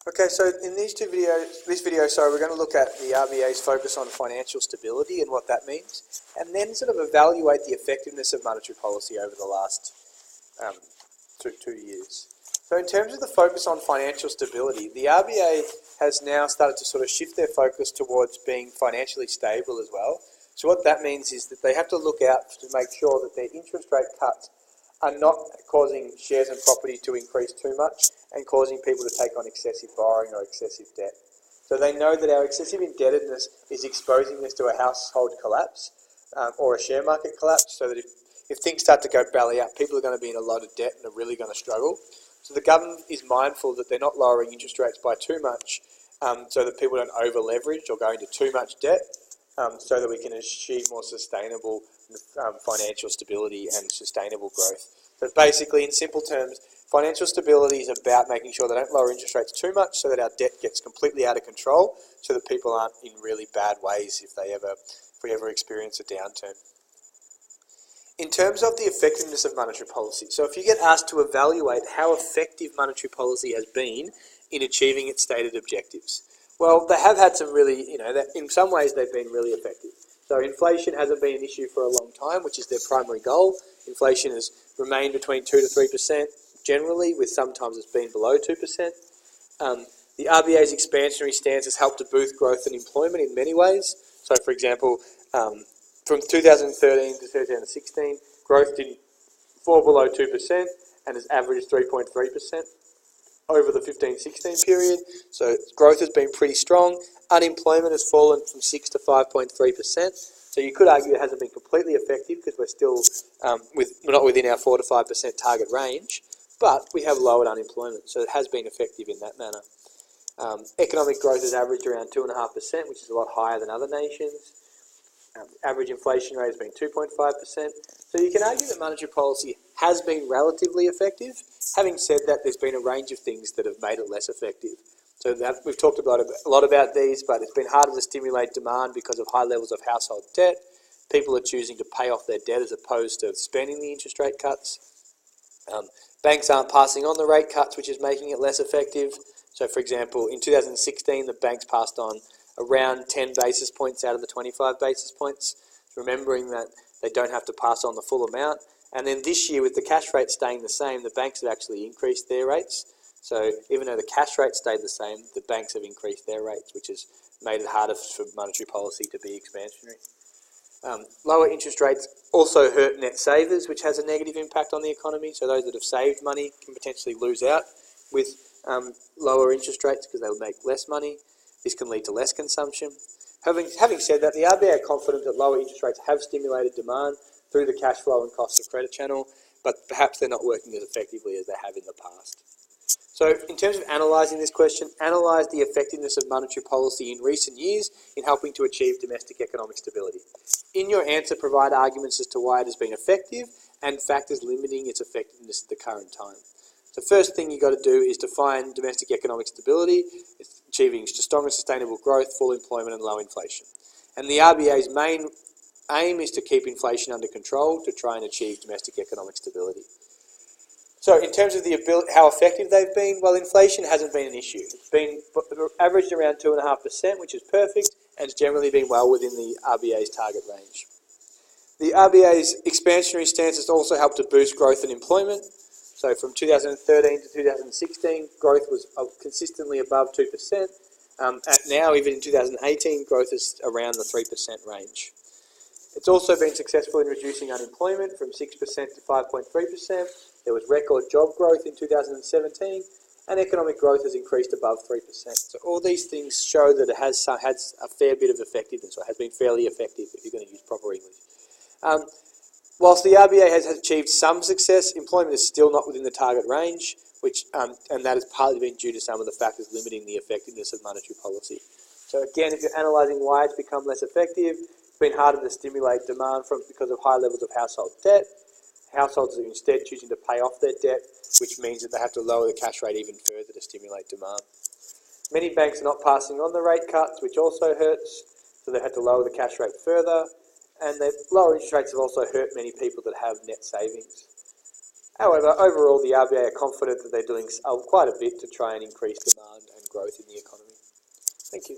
Okay, so in this video, we're going to look at the RBA's focus on financial stability and what that means, and then sort of evaluate the effectiveness of monetary policy over the last two years. So in terms of the focus on financial stability, the RBA has now started to sort of shift their focus towards being financially stable as well. So what that means is that they have to look out to make sure that their interest rate cuts are not causing shares and property to increase too much and causing people to take on excessive borrowing or excessive debt. So they know that our excessive indebtedness is exposing us to a household collapse or a share market collapse, so that if things start to go belly up, people are going to be in a lot of debt and are really going to struggle. So the government is mindful that they're not lowering interest rates by too much so that people don't over-leverage or go into too much debt, so that we can achieve more sustainable financial stability and sustainable growth. So basically, in simple terms, financial stability is about making sure they don't lower interest rates too much so that our debt gets completely out of control, so that people aren't in really bad ways if we ever experience a downturn. In terms of the effectiveness of monetary policy, so if you get asked to evaluate how effective monetary policy has been in achieving its stated objectives, well, they have had some really, in some ways they've been really effective. So inflation hasn't been an issue for a long time, which is their primary goal. Inflation has remained between 2 to 3% generally, with sometimes it's been below 2%. The RBA's expansionary stance has helped to boost growth and employment in many ways. So, for example, from 2013 to 2016, growth didn't fall below 2% and has averaged 3.3% over the 15-16 period. So growth has been pretty strong. Unemployment has fallen from 6 to 5.3%. So you could argue it hasn't been completely effective because we're still we're not within our 4 to 5% target range, but we have lowered unemployment, so it has been effective in that manner. Economic growth has averaged around 2.5%, which is a lot higher than other nations. Average inflation rate has been 2.5%. So you can argue that monetary policy has been relatively effective. Having said that, there's been a range of things that have made it less effective. So we've talked a lot about these, but it's been harder to stimulate demand because of high levels of household debt. People are choosing to pay off their debt as opposed to spending the interest rate cuts. Banks aren't passing on the rate cuts, which is making it less effective. So, for example, in 2016, the banks passed on around 10 basis points out of the 25 basis points, remembering that they don't have to pass on the full amount. And then this year, with the cash rate staying the same, the banks have actually increased their rates. So even though the cash rate stayed the same, the banks have increased their rates, which has made it harder for monetary policy to be expansionary. Lower interest rates also hurt net savers, which has a negative impact on the economy. So those that have saved money can potentially lose out with lower interest rates because they'll make less money. This can lead to less consumption. Having said that, the RBA are confident that lower interest rates have stimulated demand through the cash flow and cost of credit channel, but perhaps they're not working as effectively as they have in the past. So in terms of analysing this question, analyse the effectiveness of monetary policy in recent years in helping to achieve domestic economic stability. In your answer, provide arguments as to why it has been effective and factors limiting its effectiveness at the current time. The first thing you've got to do is define domestic economic stability. It's achieving strong and sustainable growth, full employment and low inflation. And the RBA's main aim is to keep inflation under control to try and achieve domestic economic stability. So in terms of how effective they've been, well, inflation hasn't been an issue. It's been averaged around 2.5%, which is perfect, and it's generally been well within the RBA's target range. The RBA's expansionary stance has also helped to boost growth and employment. So from 2013 to 2016, growth was consistently above 2%. Now, even in 2018, growth is around the 3% range. It's also been successful in reducing unemployment from 6% to 5.3%. There was record job growth in 2017, and economic growth has increased above 3%. So all these things show that it has had a fair bit of effectiveness, or has been fairly effective if you're going to use proper English. Whilst the RBA has achieved some success, employment is still not within the target range, and that has partly been due to some of the factors limiting the effectiveness of monetary policy. So again, if you're analysing why it's become less effective, it's been harder to stimulate demand because of high levels of household debt. Households are instead choosing to pay off their debt, which means that they have to lower the cash rate even further to stimulate demand. Many banks are not passing on the rate cuts, which also hurts, so they had to lower the cash rate further. And the lower interest rates have also hurt many people that have net savings. However, overall, the RBA are confident that they're doing quite a bit to try and increase demand and growth in the economy. Thank you.